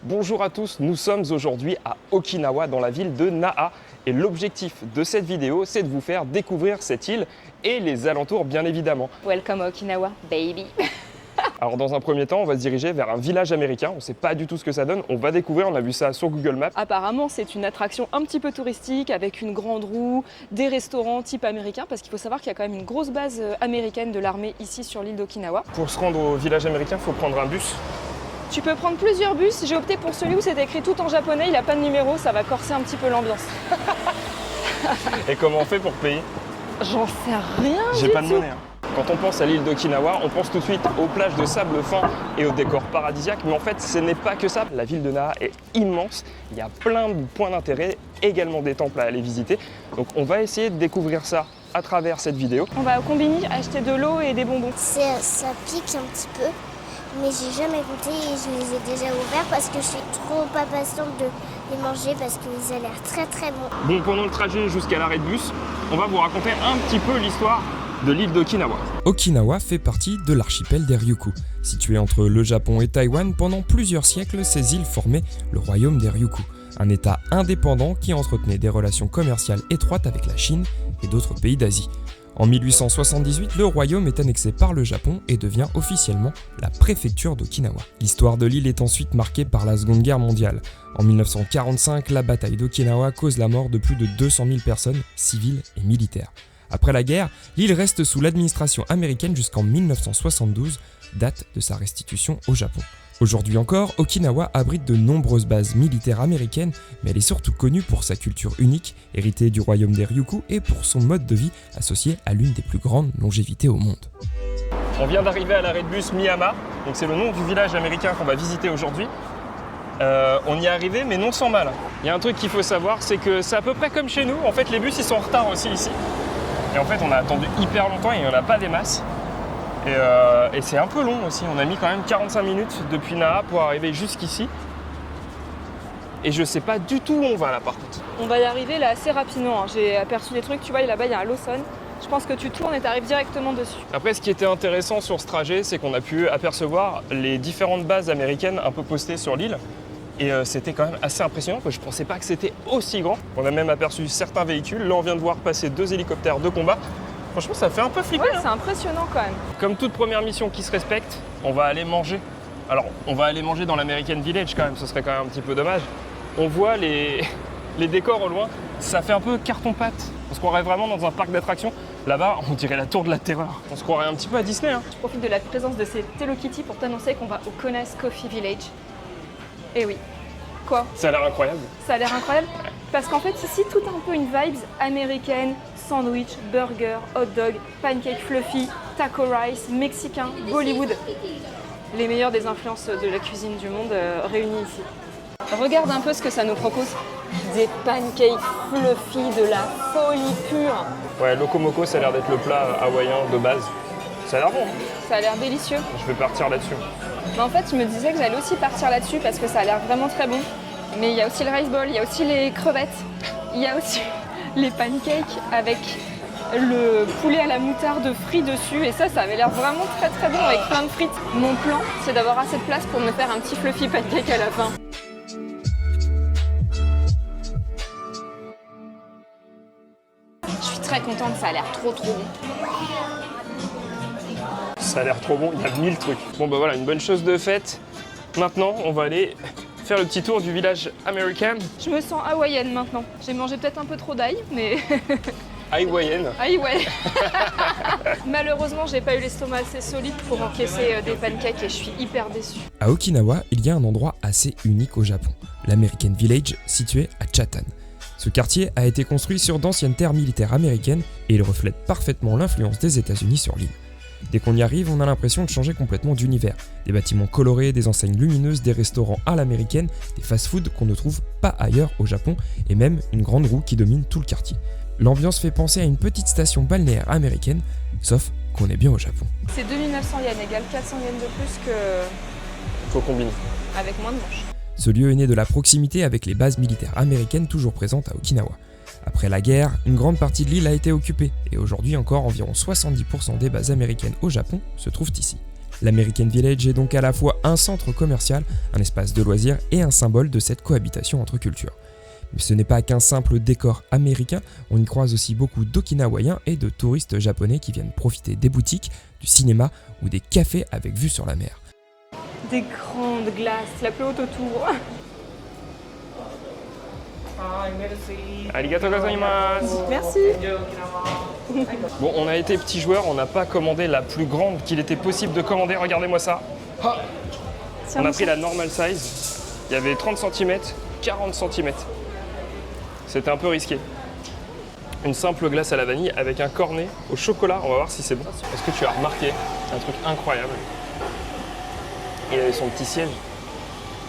Bonjour à tous, nous sommes aujourd'hui à Okinawa dans la ville de Naha et l'objectif de cette vidéo c'est de vous faire découvrir cette île et les alentours bien évidemment. Welcome à Okinawa, baby. Alors dans un premier temps on va se diriger vers un village américain, on ne sait pas du tout ce que ça donne, on va découvrir, on a vu ça sur Google Maps. Apparemment c'est une attraction un petit peu touristique avec une grande roue, des restaurants type américain parce qu'il faut savoir qu'il y a quand même une grosse base américaine de l'armée ici sur l'île d'Okinawa. Pour se rendre au village américain il faut prendre un bus. Tu peux prendre plusieurs bus, j'ai opté pour celui où c'est écrit tout en japonais, il n'a pas de numéro, ça va corser un petit peu l'ambiance. Et comment on fait pour payer? J'en sais rien. J'ai pas de monnaie. Quand on pense à l'île d'Okinawa, on pense tout de suite aux plages de sable fin et aux décors paradisiaques, mais en fait ce n'est pas que ça. La ville de Naha est immense, il y a plein de points d'intérêt, également des temples à aller visiter. Donc on va essayer de découvrir ça à travers cette vidéo. On va au combini acheter de l'eau et des bonbons. Ça pique un petit peu, mais j'ai jamais goûté et je les ai déjà ouverts parce que je suis trop pas patiente de les manger parce qu'ils ont l'air très très bons. Bon, pendant le trajet jusqu'à l'arrêt de bus, on va vous raconter un petit peu l'histoire de l'île d'Okinawa. Okinawa fait partie de l'archipel des Ryukyu. Situé entre le Japon et Taïwan, pendant plusieurs siècles, ces îles formaient le royaume des Ryukyu, un état indépendant qui entretenait des relations commerciales étroites avec la Chine et d'autres pays d'Asie. En 1878, le royaume est annexé par le Japon et devient officiellement la préfecture d'Okinawa. L'histoire de l'île est ensuite marquée par la Seconde Guerre mondiale. En 1945, la bataille d'Okinawa cause la mort de plus de 200 000 personnes, civiles et militaires. Après la guerre, l'île reste sous l'administration américaine jusqu'en 1972, date de sa restitution au Japon. Aujourd'hui encore, Okinawa abrite de nombreuses bases militaires américaines, mais elle est surtout connue pour sa culture unique, héritée du royaume des Ryukyu, et pour son mode de vie associé à l'une des plus grandes longévités au monde. On vient d'arriver à l'arrêt de bus Miyama, donc c'est le nom du village américain qu'on va visiter aujourd'hui. On y est arrivé, mais non sans mal. Il y a un truc qu'il faut savoir, c'est que c'est à peu près comme chez nous. En fait, les bus ils sont en retard aussi ici. Et en fait, on a attendu hyper longtemps et il n'y en a pas des masses. Et c'est un peu long aussi. On a mis quand même 45 minutes depuis Naha pour arriver jusqu'ici. Et je sais pas du tout où on va là par contre. On va y arriver là assez rapidement, J'ai aperçu des trucs, tu vois là-bas il y a un Lawson. Je pense que tu tournes et tu arrives directement dessus. Après, ce qui était intéressant sur ce trajet, c'est qu'on a pu apercevoir les différentes bases américaines un peu postées sur l'île. Et c'était quand même assez impressionnant parce que je pensais pas que c'était aussi grand. On a même aperçu certains véhicules. Là, on vient de voir passer 2 hélicoptères de combat. Franchement, ça fait un peu flipper. Ouais, c'est impressionnant quand même. Comme toute première mission qui se respecte, on va aller manger. Alors, on va aller manger dans l'American Village quand même, ce serait quand même un petit peu dommage. On voit les décors au loin, ça fait un peu carton-pâte. On se croirait vraiment dans un parc d'attractions. Là-bas, on dirait la tour de la terreur. On se croirait un petit peu à Disney. Je profite de la présence de ces Hello Kitty pour t'annoncer qu'on va au Konas Coffee Village. Et oui. Quoi? Ça a l'air incroyable. Ça a l'air incroyable parce qu'en fait ici tout a un peu une vibes américaine, sandwich, burger, hot dog, pancake fluffy, taco rice, mexicain, Bollywood. Les meilleures des influences de la cuisine du monde réunies ici. Regarde un peu ce que ça nous propose. Des pancakes fluffy, de la folie pure. Ouais, Lokomoko, ça a l'air d'être le plat hawaïen de base. Ça a l'air bon. Ça a l'air délicieux. Je vais partir là-dessus. Mais en fait, je me disais que j'allais aussi partir là-dessus parce que ça a l'air vraiment très bon. Mais il y a aussi le rice ball, il y a aussi les crevettes, il y a aussi les pancakes avec le poulet à la moutarde frit dessus. Et ça avait l'air vraiment très très bon avec plein de frites. Mon plan, c'est d'avoir assez de place pour me faire un petit fluffy pancake à la fin. Je suis très contente, ça a l'air trop trop bon. Ça a l'air trop bon, il y a 1000 trucs. Bon bah voilà, une bonne chose de faite. Maintenant, on va aller faire le petit tour du village américain. Je me sens hawaïenne maintenant. J'ai mangé peut-être un peu trop d'ail, mais... Hawaïenne. Aïe ouais. Malheureusement, j'ai pas eu l'estomac assez solide pour encaisser des pancakes et je suis hyper déçue. À Okinawa, il y a un endroit assez unique au Japon, l'American Village situé à Chatan. Ce quartier a été construit sur d'anciennes terres militaires américaines et il reflète parfaitement l'influence des États-Unis sur l'île. Dès qu'on y arrive, on a l'impression de changer complètement d'univers. Des bâtiments colorés, des enseignes lumineuses, des restaurants à l'américaine, des fast-foods qu'on ne trouve pas ailleurs au Japon, et même une grande roue qui domine tout le quartier. L'ambiance fait penser à une petite station balnéaire américaine, sauf qu'on est bien au Japon. C'est 2900 yens égale 400 yens de plus que... Faut combiner. avec moins de manches. Ce lieu est né de la proximité avec les bases militaires américaines toujours présentes à Okinawa. Après la guerre, une grande partie de l'île a été occupée, et aujourd'hui encore environ 70% des bases américaines au Japon se trouvent ici. L'American Village est donc à la fois un centre commercial, un espace de loisirs et un symbole de cette cohabitation entre cultures. Mais ce n'est pas qu'un simple décor américain, on y croise aussi beaucoup d'Okinawaïens et de touristes japonais qui viennent profiter des boutiques, du cinéma ou des cafés avec vue sur la mer. Des grandes glaces, la plus haute autour. Arigatou gozaimasu. Merci. Bon, on a été petits joueurs, on n'a pas commandé la plus grande qu'il était possible de commander. Regardez-moi ça. Ah, on a pris la normal size. Il y avait 30 cm, 40 cm. C'était un peu risqué. Une simple glace à la vanille avec un cornet au chocolat. On va voir si c'est bon. Est-ce que tu as remarqué un truc incroyable? Il avait son petit siège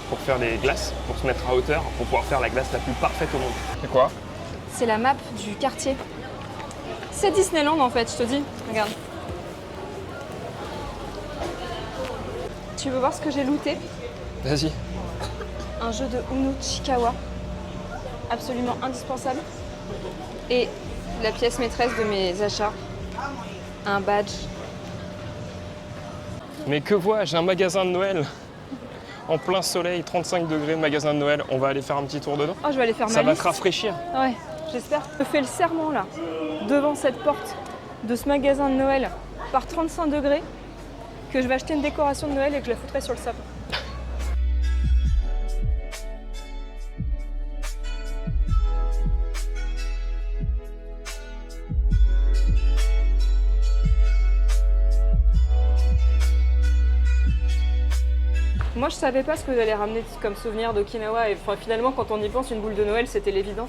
pour faire des glaces, pour se mettre à hauteur, pour pouvoir faire la glace la plus parfaite au monde. C'est quoi? C'est la map du quartier. C'est Disneyland en fait, je te dis. Regarde. Tu veux voir ce que j'ai looté? Vas-y. Un jeu de Uno Chikawa. Absolument indispensable. Et la pièce maîtresse de mes achats. Un badge. Mais que vois-je? Un magasin de Noël en plein soleil, 35 degrés, magasin de Noël. On va aller faire un petit tour dedans. Oh, je vais aller faire ma Ça va liste. te rafraîchir. Ouais, j'espère. Je fais le serment là, devant cette porte de ce magasin de Noël, par 35 degrés, que je vais acheter une décoration de Noël et que je la foutrai sur le sapin. Moi, je savais pas ce que j'allais ramener comme souvenir d'Okinawa. Et enfin, finalement, quand on y pense, une boule de Noël, c'était l'évidence.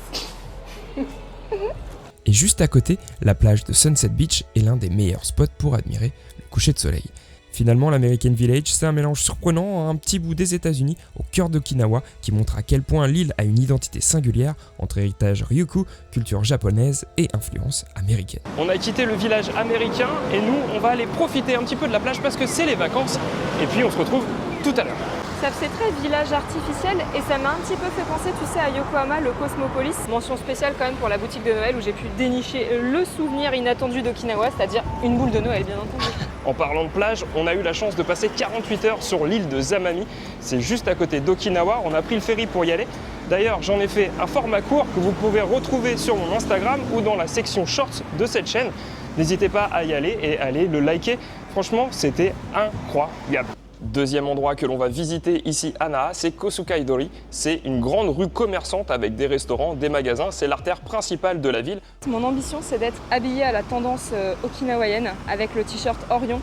Et juste à côté, la plage de Sunset Beach est l'un des meilleurs spots pour admirer le coucher de soleil. Finalement, l'American Village, c'est un mélange surprenant, un petit bout des États-Unis au cœur d'Okinawa qui montre à quel point l'île a une identité singulière entre héritage Ryukyu, culture japonaise et influence américaine. On a quitté le village américain et nous, on va aller profiter un petit peu de la plage parce que c'est les vacances. Et puis, on se retrouve tout à l'heure. Ça faisait très village artificiel et ça m'a un petit peu fait penser, tu sais, à Yokohama, le Cosmopolis. Mention spéciale quand même pour la boutique de Noël où j'ai pu dénicher le souvenir inattendu d'Okinawa, c'est-à-dire une boule de Noël, bien entendu. En parlant de plage, on a eu la chance de passer 48 heures sur l'île de Zamami. C'est juste à côté d'Okinawa. On a pris le ferry pour y aller. D'ailleurs, j'en ai fait un format court que vous pouvez retrouver sur mon Instagram ou dans la section shorts de cette chaîne. N'hésitez pas à y aller et à aller le liker. Franchement, c'était incroyable. Deuxième endroit que l'on va visiter ici à Naha, c'est Kosukaidori. C'est une grande rue commerçante avec des restaurants, des magasins. C'est l'artère principale de la ville. Mon ambition, c'est d'être habillée à la tendance okinawaïenne avec le t-shirt Orion,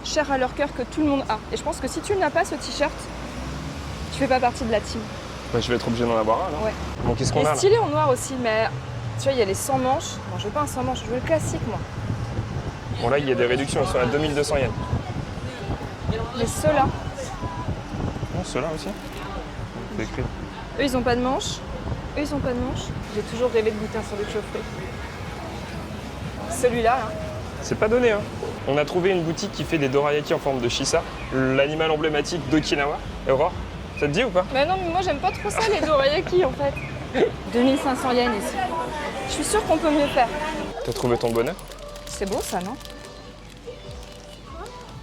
cher à leur cœur que tout le monde a. Et je pense que si tu n'as pas ce t-shirt, tu fais pas partie de la team. Bah, je vais être obligé d'en avoir un, là. Ouais. Bon, qu'est-ce qu'on Et a là? stylé en noir aussi, mais tu vois, il y a les sans manches. Bon, je veux pas un sans manches, je veux le classique, moi. Bon, là, il y a des réductions. Ils sont à 2200 yens. Mais ceux-là, Non, ceux-là aussi. C'est écrit. eux, ils ont pas de manches. Eux, ils ont pas de manches. J'ai toujours rêvé de goûter un sandwich au fruits. Celui-là, là. C'est pas donné, hein. On a trouvé une boutique qui fait des dorayaki en forme de shisa, l'animal emblématique d'Okinawa. Aurore, ça te dit ou pas? Mais non, mais moi, j'aime pas trop ça, les dorayaki, en fait. 2500 yens ici. Je suis sûre qu'on peut mieux faire. T'as trouvé ton bonheur? C'est beau, ça, non?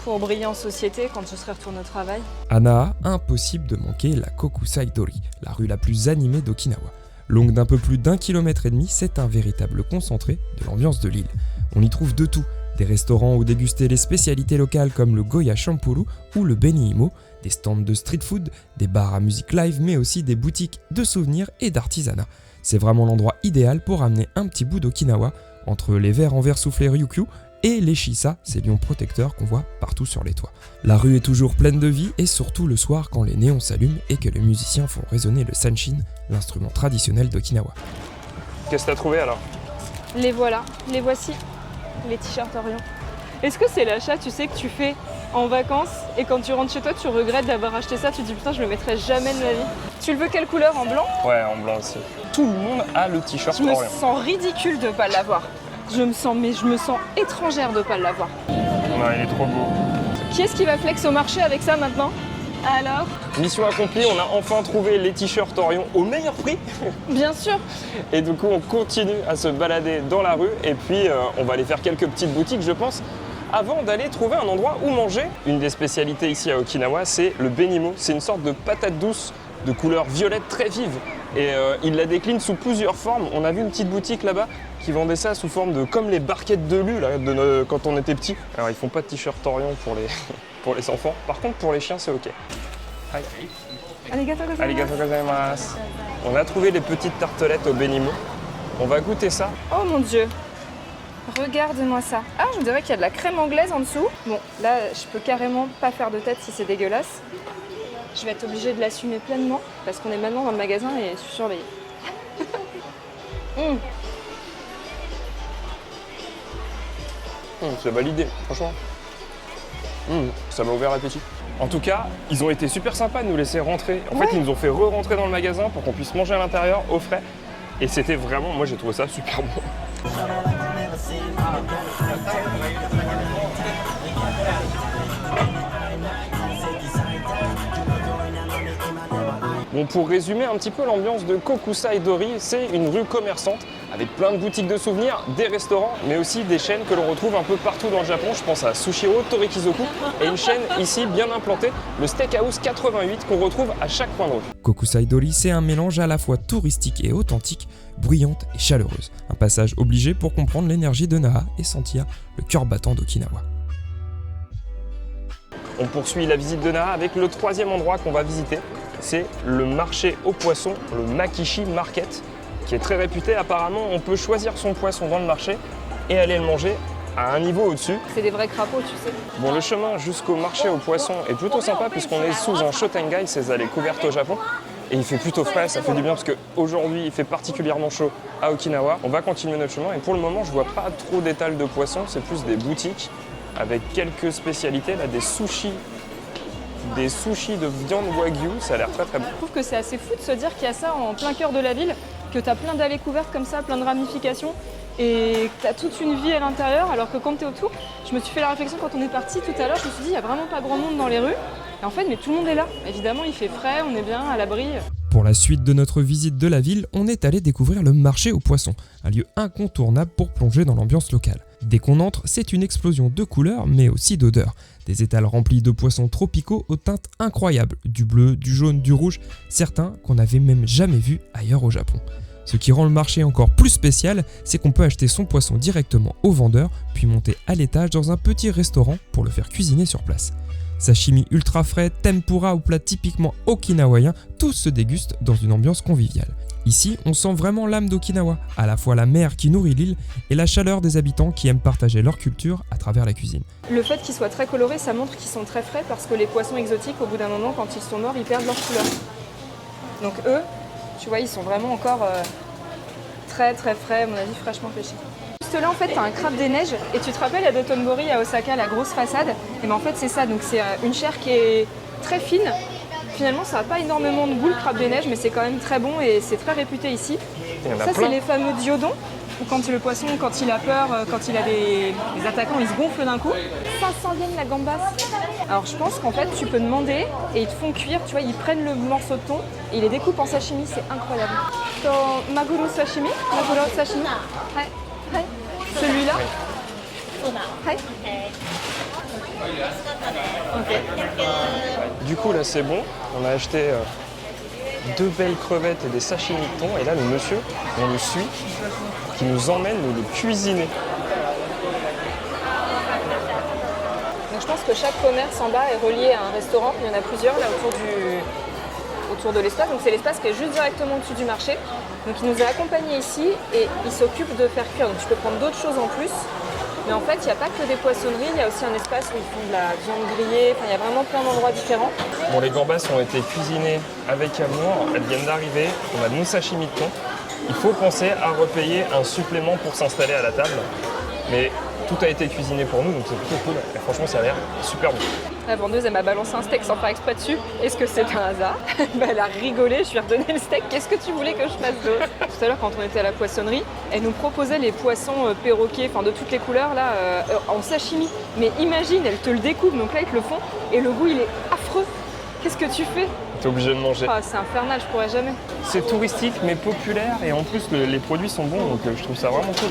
Pour briller en société quand je serai retournée au travail. À Naha, impossible de manquer la Kokusai-dori, la rue la plus animée d'Okinawa. Longue d'un peu plus d'1,5 km, c'est un véritable concentré de l'ambiance de l'île. On y trouve de tout, des restaurants où déguster les spécialités locales comme le Goya Champuru ou le Beni-Imo, des stands de street food, des bars à musique live, mais aussi des boutiques de souvenirs et d'artisanat. C'est vraiment l'endroit idéal pour amener un petit bout d'Okinawa, entre les verres en verre soufflé Ryukyu et les shisa, ces lions protecteurs qu'on voit partout sur les toits. La rue est toujours pleine de vie et surtout le soir quand les néons s'allument et que les musiciens font résonner le sanshin, l'instrument traditionnel d'Okinawa. Qu'est-ce que t'as trouvé alors? Les voilà, les voici, les t-shirts Orion. Est-ce que c'est l'achat, tu sais, que tu fais en vacances et quand tu rentres chez toi, tu regrettes d'avoir acheté ça, tu te dis putain, je le mettrai jamais de ma vie. Tu le veux quelle couleur? En blanc? Ouais, en blanc aussi. Tout le monde a le t-shirt Je me Orion. sens ridicule de pas l'avoir. Je me sens étrangère de pas l'avoir. Non, il est trop beau. Qui est-ce qui va flex au marché avec ça maintenant? Alors? Mission accomplie, on a enfin trouvé les t-shirts Orion au meilleur prix. Bien sûr. Et du coup, on continue à se balader dans la rue et puis on va aller faire quelques petites boutiques, je pense. avant d'aller trouver un endroit où manger. Une des spécialités ici à Okinawa, c'est le benimo. C'est une sorte de patate douce de couleur violette très vive. Et ils la déclinent sous plusieurs formes. On a vu une petite boutique là-bas qui vendait ça sous forme de comme les barquettes de lu là, quand on était petit. Alors ils font pas de t-shirt Orion pour les, pour les enfants. Par contre pour les chiens c'est ok. Arigatou gozaimasu. On a trouvé les petites tartelettes au benimo. On va goûter ça. Oh mon dieu! Regarde-moi ça. Ah, je dirais qu'il y a de la crème anglaise en dessous. Bon, là, je peux carrément pas faire de tête si c'est dégueulasse. Je vais être obligée de l'assumer pleinement parce qu'on est maintenant dans le magasin et je suis surveillée. C'est validé, franchement. Ça m'a ouvert l'appétit. En tout cas, ils ont été super sympas de nous laisser rentrer. En fait, ils nous ont fait re-rentrer dans le magasin pour qu'on puisse manger à l'intérieur, au frais. Et c'était vraiment, moi j'ai trouvé ça super bon. Bon, pour résumer un petit peu l'ambiance de Kokusai Dori, c'est une rue commerçante avec plein de boutiques de souvenirs, des restaurants, mais aussi des chaînes que l'on retrouve un peu partout dans le Japon. Je pense à Sushiro, Torikizoku et une chaîne ici bien implantée, le Steakhouse 88 qu'on retrouve à chaque coin de rue. Kokusai Dori, c'est un mélange à la fois touristique et authentique, bruyante et chaleureuse. Un passage obligé pour comprendre l'énergie de Naha et sentir le cœur battant d'Okinawa. On poursuit la visite de Naha avec le troisième endroit qu'on va visiter. C'est le marché aux poissons, le Makishi Market, qui est très réputé. Apparemment, on peut choisir son poisson dans le marché et aller le manger à un niveau au-dessus. C'est des vrais crapauds, tu sais. Bon, le chemin jusqu'au marché aux poissons est plutôt sympa puisqu'on est sous un shotengai, ces allées couvertes au Japon. Et il fait plutôt frais, ça fait du bien parce qu'aujourd'hui il fait particulièrement chaud à Okinawa. On va continuer notre chemin et pour le moment je vois pas trop d'étals de poissons, c'est plus des boutiques avec quelques spécialités, là, des sushis de viande wagyu, ça a l'air très très bon. Je trouve que c'est assez fou de se dire qu'il y a ça en plein cœur de la ville, que tu as plein d'allées couvertes comme ça, plein de ramifications et que tu as toute une vie à l'intérieur alors que quand tu es autour, je me suis fait la réflexion quand on est parti tout à l'heure, je me suis dit il n'y a vraiment pas grand monde dans les rues. Et en fait, mais tout le monde est là. Évidemment, il fait frais, on est bien à l'abri. Pour la suite de notre visite de la ville, on est allé découvrir le marché aux poissons, un lieu incontournable pour plonger dans l'ambiance locale. Dès qu'on entre, c'est une explosion de couleurs, mais aussi d'odeurs. Des étals remplis de poissons tropicaux aux teintes incroyables, du bleu, du jaune, du rouge, certains qu'on n'avait même jamais vus ailleurs au Japon. Ce qui rend le marché encore plus spécial, c'est qu'on peut acheter son poisson directement au vendeur, puis monter à l'étage dans un petit restaurant pour le faire cuisiner sur place. Sashimi ultra frais, tempura ou plats typiquement okinawayen, tous se dégustent dans une ambiance conviviale. Ici, on sent vraiment l'âme d'Okinawa, à la fois la mer qui nourrit l'île et la chaleur des habitants qui aiment partager leur culture à travers la cuisine. Le fait qu'ils soient très colorés, ça montre qu'ils sont très frais parce que les poissons exotiques, au bout d'un moment, quand ils sont morts, ils perdent leur couleur. Donc eux, tu vois, ils sont vraiment encore très très frais, à mon avis, fraîchement pêchés. Juste là, en fait, tu as un crabe des neiges et tu te rappelles à Dotonbori, à Osaka, la grosse façade. Et ben en fait, c'est ça. Donc c'est une chair qui est très fine. Finalement, ça n'a pas énormément de goût le crabe des neiges, mais c'est quand même très bon et c'est très réputé ici. Ça, c'est les fameux diodons, où quand le poisson, quand il a peur, quand il a des attaquants, il se gonfle d'un coup. 500 yens la gambasse. Alors je pense qu'en fait, tu peux demander et ils te font cuire, tu vois, ils prennent le morceau de thon et ils les découpent en sashimi, c'est incroyable. Maguro sashimi, maguro sashimi. Ouais. Ouais. Celui-là. Ouais. Okay. Du coup là c'est bon, on a acheté 2 belles crevettes et des sashimi de thon et là le monsieur, on le suit, qui nous emmène nous le cuisiner. Donc je pense que chaque commerce en bas est relié à un restaurant, il y en a plusieurs là autour de l'espace, donc c'est l'espace qui est juste directement au-dessus du marché. Donc il nous a accompagnés ici et il s'occupe de faire cuire, donc tu peux prendre d'autres choses en plus. Mais en fait, il n'y a pas que des poissonneries, il y a aussi un espace où ils font de la viande grillée, enfin, il y a vraiment plein d'endroits différents. Bon, les gambas ont été cuisinées avec amour, elles viennent d'arriver, on a nos sashimi de thon. Il faut penser à repayer un supplément pour s'installer à la table. Mais tout a été cuisiné pour nous, donc c'est plutôt cool. Et franchement, ça a l'air super bon. La vendeuse, elle m'a balancé un steak sans faire exprès dessus. Est-ce que c'est un hasard? Elle a rigolé, je lui ai redonné le steak. Qu'est-ce que tu voulais que je fasse d'autre? Tout à l'heure, quand on était à la poissonnerie, elle nous proposait les poissons perroquets, enfin de toutes les couleurs, là, en sashimi. Mais imagine, elle te le découpe, donc là, ils te le font, et le goût, il est affreux. Qu'est-ce que tu fais? t'es obligé de manger. Ah, c'est infernal, je pourrais jamais. C'est touristique mais populaire et en plus les produits sont bons donc je trouve ça vraiment cool.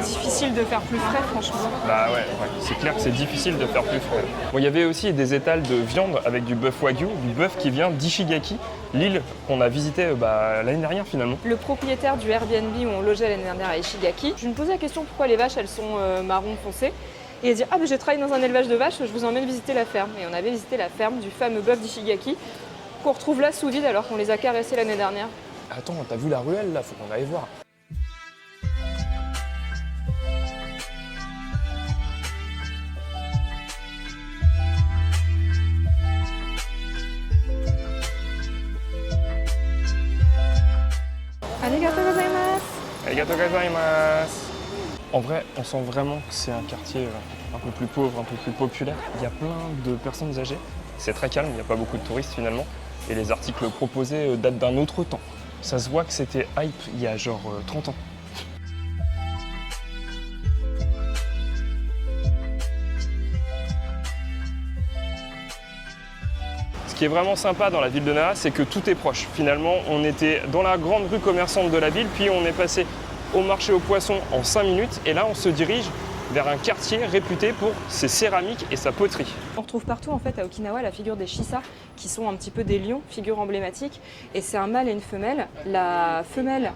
Difficile de faire plus frais, franchement. Bah ouais, c'est clair que c'est difficile de faire plus frais. Bon, il y avait aussi des étals de viande avec du bœuf wagyu, du bœuf qui vient d'Ishigaki, l'île qu'on a visitée l'année dernière finalement. Le propriétaire du Airbnb où on logeait l'année dernière à Ishigaki, je me posais la question pourquoi les vaches elles sont marron foncé. Et il a dit ah ben j'ai travaillé dans un élevage de vaches, je vous emmène visiter la ferme. Et on avait visité la ferme du fameux bœuf d'Ishigaki qu'on retrouve là sous vide alors qu'on les a caressés l'année dernière. Attends, t'as vu la ruelle là? Faut qu'on aille voir. Arigatou gozaimasu. Arigatou gozaimasu. En vrai, on sent vraiment que c'est un quartier un peu plus pauvre, un peu plus populaire. Il y a plein de personnes âgées. C'est très calme, il n'y a pas beaucoup de touristes finalement. Et les articles proposés datent d'un autre temps. Ça se voit que c'était hype il y a genre 30 ans. Ce qui est vraiment sympa dans la ville de Naha, c'est que tout est proche. Finalement, on était dans la grande rue commerçante de la ville, puis on est passé au marché aux poissons en 5 minutes. Et là, on se dirige vers un quartier réputé pour ses céramiques et sa poterie. On retrouve partout en fait à Okinawa la figure des shisa, qui sont un petit peu des lions, figure emblématique. Et c'est un mâle et une femelle. La femelle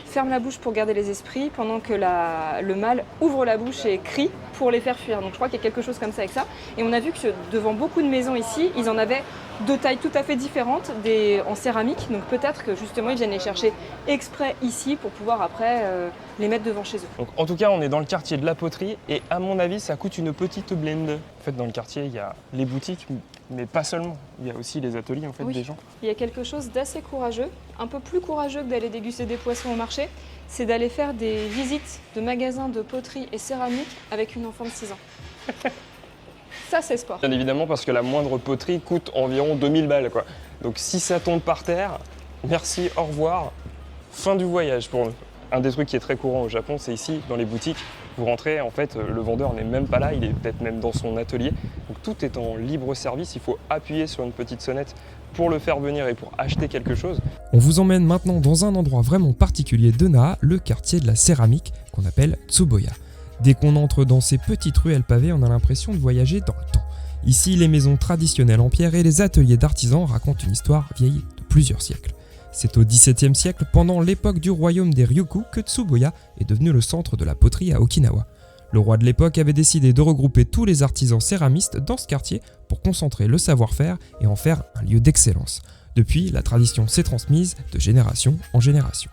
ferme la bouche pour garder les esprits, pendant que le mâle ouvre la bouche et crie pour les faire fuir. Donc je crois qu'il y a quelque chose comme ça avec ça. Et on a vu que devant beaucoup de maisons ici, ils en avaient de tailles tout à fait différentes, en céramique. Donc peut-être que justement ils viennent les chercher exprès ici pour pouvoir après les mettre devant chez eux. Donc, en tout cas, on est dans le quartier de la poterie et à mon avis, ça coûte une petite blinde. En fait, dans le quartier, il y a les boutiques, mais pas seulement. Il y a aussi les ateliers en fait, des gens. Il y a quelque chose d'assez courageux, un peu plus courageux que d'aller déguster des poissons au marché, c'est d'aller faire des visites de magasins de poterie et céramique avec une enfant de 6 ans. Ça, c'est sport. Bien évidemment, parce que la moindre poterie coûte environ 2000 balles, quoi. Donc si ça tombe par terre, merci, au revoir, fin du voyage pour nous. Un des trucs qui est très courant au Japon, c'est ici, dans les boutiques, vous rentrez, en fait, le vendeur n'est même pas là, il est peut-être même dans son atelier. Donc tout est en libre service, il faut appuyer sur une petite sonnette pour le faire venir et pour acheter quelque chose. On vous emmène maintenant dans un endroit vraiment particulier de Naha, le quartier de la céramique, qu'on appelle Tsuboya. Dès qu'on entre dans ces petites ruelles pavées, on a l'impression de voyager dans le temps. Ici, les maisons traditionnelles en pierre et les ateliers d'artisans racontent une histoire vieille de plusieurs siècles. C'est au XVIIe siècle, pendant l'époque du royaume des Ryukyu, que Tsuboya est devenu le centre de la poterie à Okinawa. Le roi de l'époque avait décidé de regrouper tous les artisans céramistes dans ce quartier pour concentrer le savoir-faire et en faire un lieu d'excellence. Depuis, la tradition s'est transmise de génération en génération.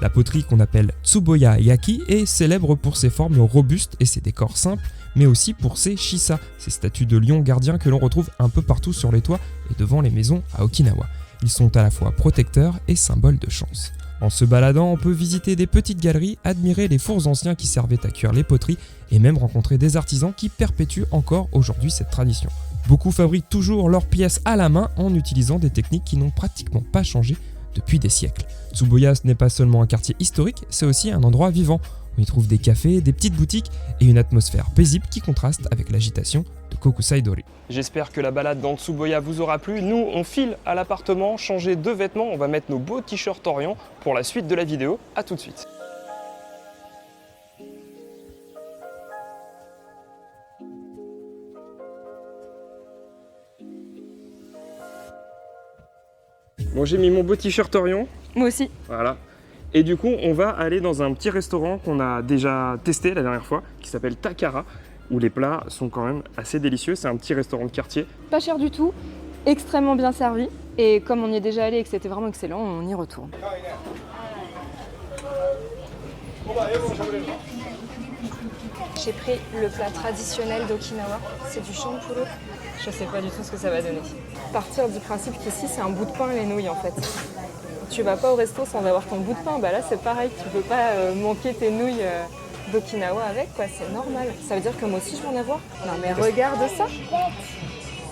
La poterie qu'on appelle Tsuboya Yaki est célèbre pour ses formes robustes et ses décors simples, mais aussi pour ses shisa, ces statues de lions gardiens que l'on retrouve un peu partout sur les toits et devant les maisons à Okinawa. Ils sont à la fois protecteurs et symboles de chance. En se baladant, on peut visiter des petites galeries, admirer les fours anciens qui servaient à cuire les poteries et même rencontrer des artisans qui perpétuent encore aujourd'hui cette tradition. Beaucoup fabriquent toujours leurs pièces à la main en utilisant des techniques qui n'ont pratiquement pas changé depuis des siècles. Tsuboya, ce n'est pas seulement un quartier historique, c'est aussi un endroit vivant. On y trouve des cafés, des petites boutiques et une atmosphère paisible qui contraste avec l'agitation de Kokusai-dori. J'espère que la balade dans Tsuboya vous aura plu. Nous, on file à l'appartement, changer de vêtements, on va mettre nos beaux t-shirts Orient pour la suite de la vidéo. A tout de suite. Bon, j'ai mis mon beau t-shirt Orient. Moi aussi. Voilà. Et du coup, on va aller dans un petit restaurant qu'on a déjà testé la dernière fois, qui s'appelle Takara, où les plats sont quand même assez délicieux. C'est un petit restaurant de quartier. Pas cher du tout, extrêmement bien servi. Et comme on y est déjà allé et que c'était vraiment excellent, on y retourne. J'ai pris le plat traditionnel d'Okinawa, c'est du champuro. Je sais pas du tout ce que ça va donner. Partir du principe qu'ici c'est un bout de pain et les nouilles en fait. Tu vas pas au resto sans avoir ton bout de pain, bah là c'est pareil, tu peux pas manquer tes nouilles d'Okinawa avec, quoi, c'est normal. Ça veut dire que moi aussi je vais en avoir. Non mais regarde ça.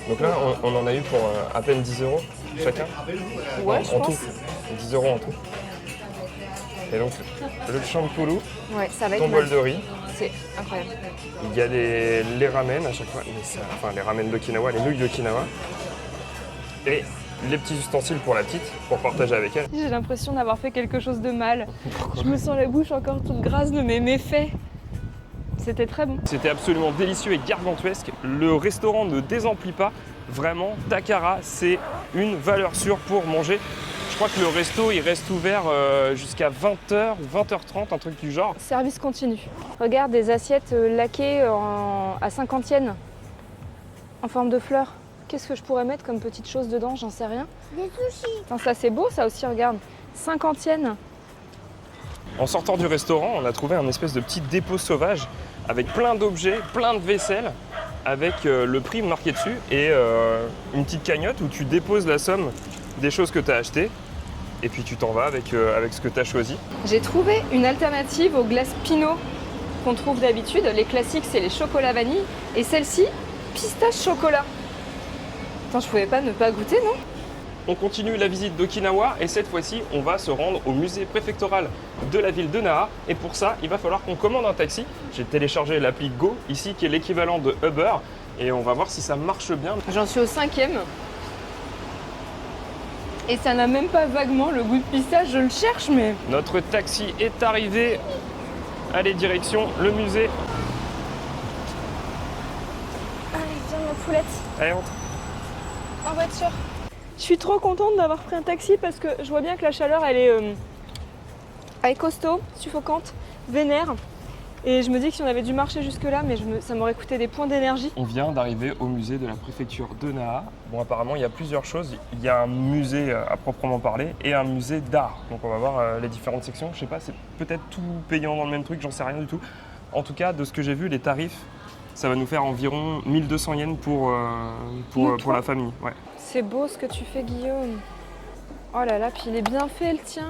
Donc là on en a eu pour à peine 10 € chacun. Ouais, en je pense. tout. 10 € en tout. Et donc le champuru, Ouais, ça va être ton bol mal. de riz. C'est incroyable. Il y a les ramen à chaque fois, mais ça, enfin les ramen d'Okinawa, les nouilles d'Okinawa. Et les petits ustensiles pour la petite, pour partager avec elle. J'ai l'impression d'avoir fait quelque chose de mal. Je me sens la bouche encore toute grasse de mes méfaits. C'était très bon. C'était absolument délicieux et gargantuesque. Le restaurant ne désemplit pas. Vraiment, Takara, c'est une valeur sûre pour manger. Je crois que le resto, il reste ouvert jusqu'à 20h ou 20h30, un truc du genre. Service continu. Regarde, des assiettes laquées à 50 yens, en forme de fleurs. Qu'est-ce que je pourrais mettre comme petite chose dedans? J'en sais rien. Des sushis. Attends, ça c'est beau ça aussi, regarde. 50 yens. En sortant du restaurant, on a trouvé un espèce de petit dépôt sauvage avec plein d'objets, plein de vaisselle, avec le prix marqué dessus et une petite cagnotte où tu déposes la somme des choses que tu as achetées et puis tu t'en vas avec ce que tu as choisi. J'ai trouvé une alternative aux glaces Pinot qu'on trouve d'habitude. Les classiques, c'est les chocolats vanille et celle-ci, pistache chocolat. Attends, je pouvais pas ne pas goûter, non? On continue la visite d'Okinawa et cette fois-ci, on va se rendre au musée préfectoral de la ville de Naha. Et pour ça, il va falloir qu'on commande un taxi. J'ai téléchargé l'appli Go, ici, qui est l'équivalent de Uber. Et on va voir si ça marche bien. J'en suis au 5e. Et ça n'a même pas vaguement le goût de pistache, je le cherche, mais... Notre taxi est arrivé. Allez, direction le musée. Allez, viens ma poulette. Allez, entre. En voiture. Je suis trop contente d'avoir pris un taxi parce que je vois bien que la chaleur, elle est costaud, suffocante, vénère. Et je me dis que si on avait dû marcher jusque-là, mais ça m'aurait coûté des points d'énergie. On vient d'arriver au musée de la préfecture de Naha. Bon, apparemment, il y a plusieurs choses. Il y a un musée à proprement parler et un musée d'art. Donc on va voir les différentes sections. Je sais pas, c'est peut-être tout payant dans le même truc, j'en sais rien du tout. En tout cas, de ce que j'ai vu, les tarifs, ça va nous faire environ 1200 yens pour la famille. Ouais. C'est beau ce que tu fais, Guillaume. Oh là là, puis il est bien fait le tien.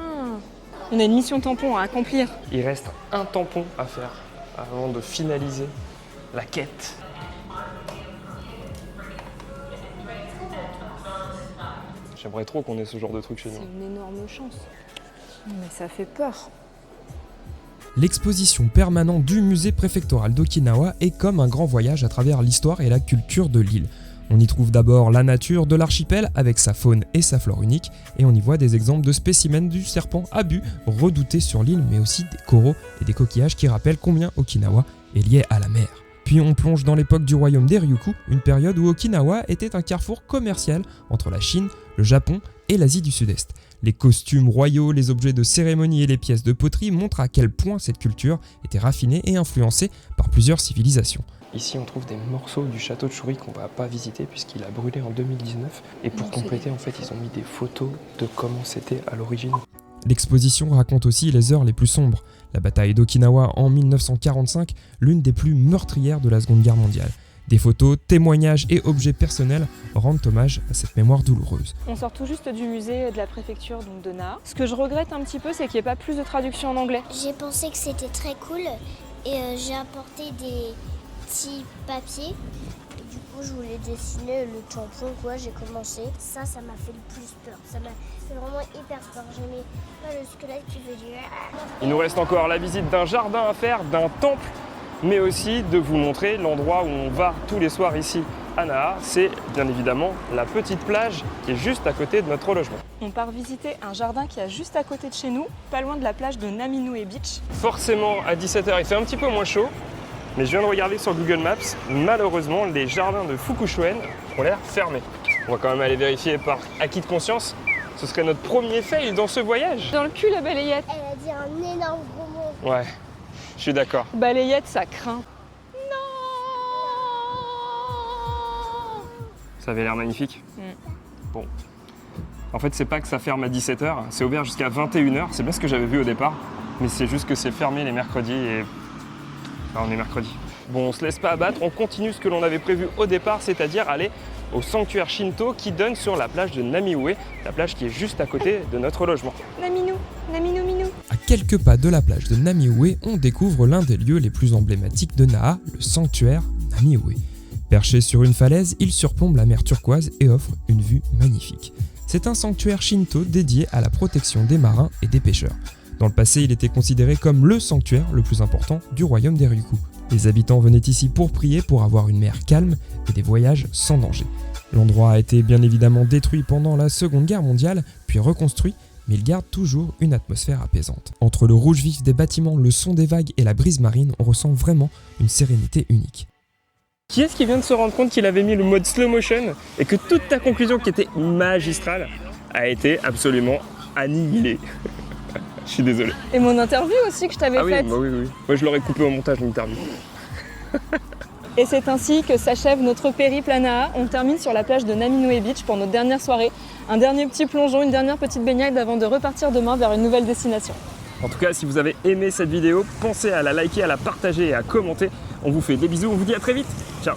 On a une mission tampon à accomplir. Il reste un tampon à faire avant de finaliser la quête. J'aimerais trop qu'on ait ce genre de truc chez nous. C'est une énorme chance. Mais ça fait peur. L'exposition permanente du musée préfectoral d'Okinawa est comme un grand voyage à travers l'histoire et la culture de l'île. On y trouve d'abord la nature de l'archipel avec sa faune et sa flore unique, et on y voit des exemples de spécimens du serpent abu redouté sur l'île, mais aussi des coraux et des coquillages qui rappellent combien Okinawa est lié à la mer. Puis on plonge dans l'époque du royaume des Ryukyu, une période où Okinawa était un carrefour commercial entre la Chine, le Japon et l'Asie du Sud-Est. Les costumes royaux, les objets de cérémonie et les pièces de poterie montrent à quel point cette culture était raffinée et influencée par plusieurs civilisations. Ici, on trouve des morceaux du château de Shuri qu'on va pas visiter puisqu'il a brûlé en 2019. Et pour compléter, en fait, ils ont mis des photos de comment c'était à l'origine. L'exposition raconte aussi les heures les plus sombres. La bataille d'Okinawa en 1945, l'une des plus meurtrières de la Seconde Guerre mondiale. Des photos, témoignages et objets personnels rendent hommage à cette mémoire douloureuse. On sort tout juste du musée de la préfecture donc de Naha. Ce que je regrette un petit peu, c'est qu'il n'y ait pas plus de traduction en anglais. J'ai pensé que c'était très cool et j'ai apporté des petits papiers. Et du coup, je voulais dessiner le tampon, quoi. J'ai commencé. Ça m'a fait le plus peur. Ça m'a fait vraiment hyper peur. J'aimais pas le squelette qui veut dire. Il nous reste encore la visite d'un jardin à faire, d'un temple, mais aussi de vous montrer l'endroit où on va tous les soirs ici à Naha. C'est bien évidemment la petite plage qui est juste à côté de notre logement. On part visiter un jardin qui est juste à côté de chez nous, pas loin de la plage de Naminoue Beach. Forcément, à 17h, il fait un petit peu moins chaud, mais je viens de regarder sur Google Maps, malheureusement, les jardins de Fukushuen ont l'air fermés. On va quand même aller vérifier par acquis de conscience. Ce serait notre premier fail dans ce voyage. Dans le cul, la balayette. Elle a dit un énorme gros mot. Ouais, je suis d'accord. Balayette, ça craint. Ça avait l'air magnifique. Bon. En fait, c'est pas que ça ferme à 17h, c'est ouvert jusqu'à 21h. C'est bien ce que j'avais vu au départ, mais c'est juste que c'est fermé les mercredis et... Enfin, on est mercredi. Bon, on se laisse pas abattre, on continue ce que l'on avait prévu au départ, c'est-à-dire aller au sanctuaire Shinto qui donne sur la plage de Namiue, la plage qui est juste à côté de notre logement. Naminou, Naminou Minou. À quelques pas de la plage de Namiue, on découvre l'un des lieux les plus emblématiques de Naha, le sanctuaire Namiue. Perché sur une falaise, il surplombe la mer turquoise et offre une vue magnifique. C'est un sanctuaire Shinto dédié à la protection des marins et des pêcheurs. Dans le passé, il était considéré comme le sanctuaire le plus important du royaume des Ryukyu. Les habitants venaient ici pour prier, pour avoir une mer calme et des voyages sans danger. L'endroit a été bien évidemment détruit pendant la Seconde Guerre mondiale, puis reconstruit, mais il garde toujours une atmosphère apaisante. Entre le rouge vif des bâtiments, le son des vagues et la brise marine, on ressent vraiment une sérénité unique. Qui est-ce qui vient de se rendre compte qu'il avait mis le mode slow motion et que toute ta conclusion qui était magistrale a été absolument annihilée? Je suis désolé. Et mon interview aussi que je t'avais faite. Oui. Moi je l'aurais coupé au montage l'interview. Et c'est ainsi que s'achève notre périple à Naha. On termine sur la plage de Naminoe Beach pour notre dernière soirée. Un dernier petit plongeon, une dernière petite baignade avant de repartir demain vers une nouvelle destination. En tout cas, si vous avez aimé cette vidéo, pensez à la liker, à la partager et à commenter. On vous fait des bisous, on vous dit à très vite. Ciao.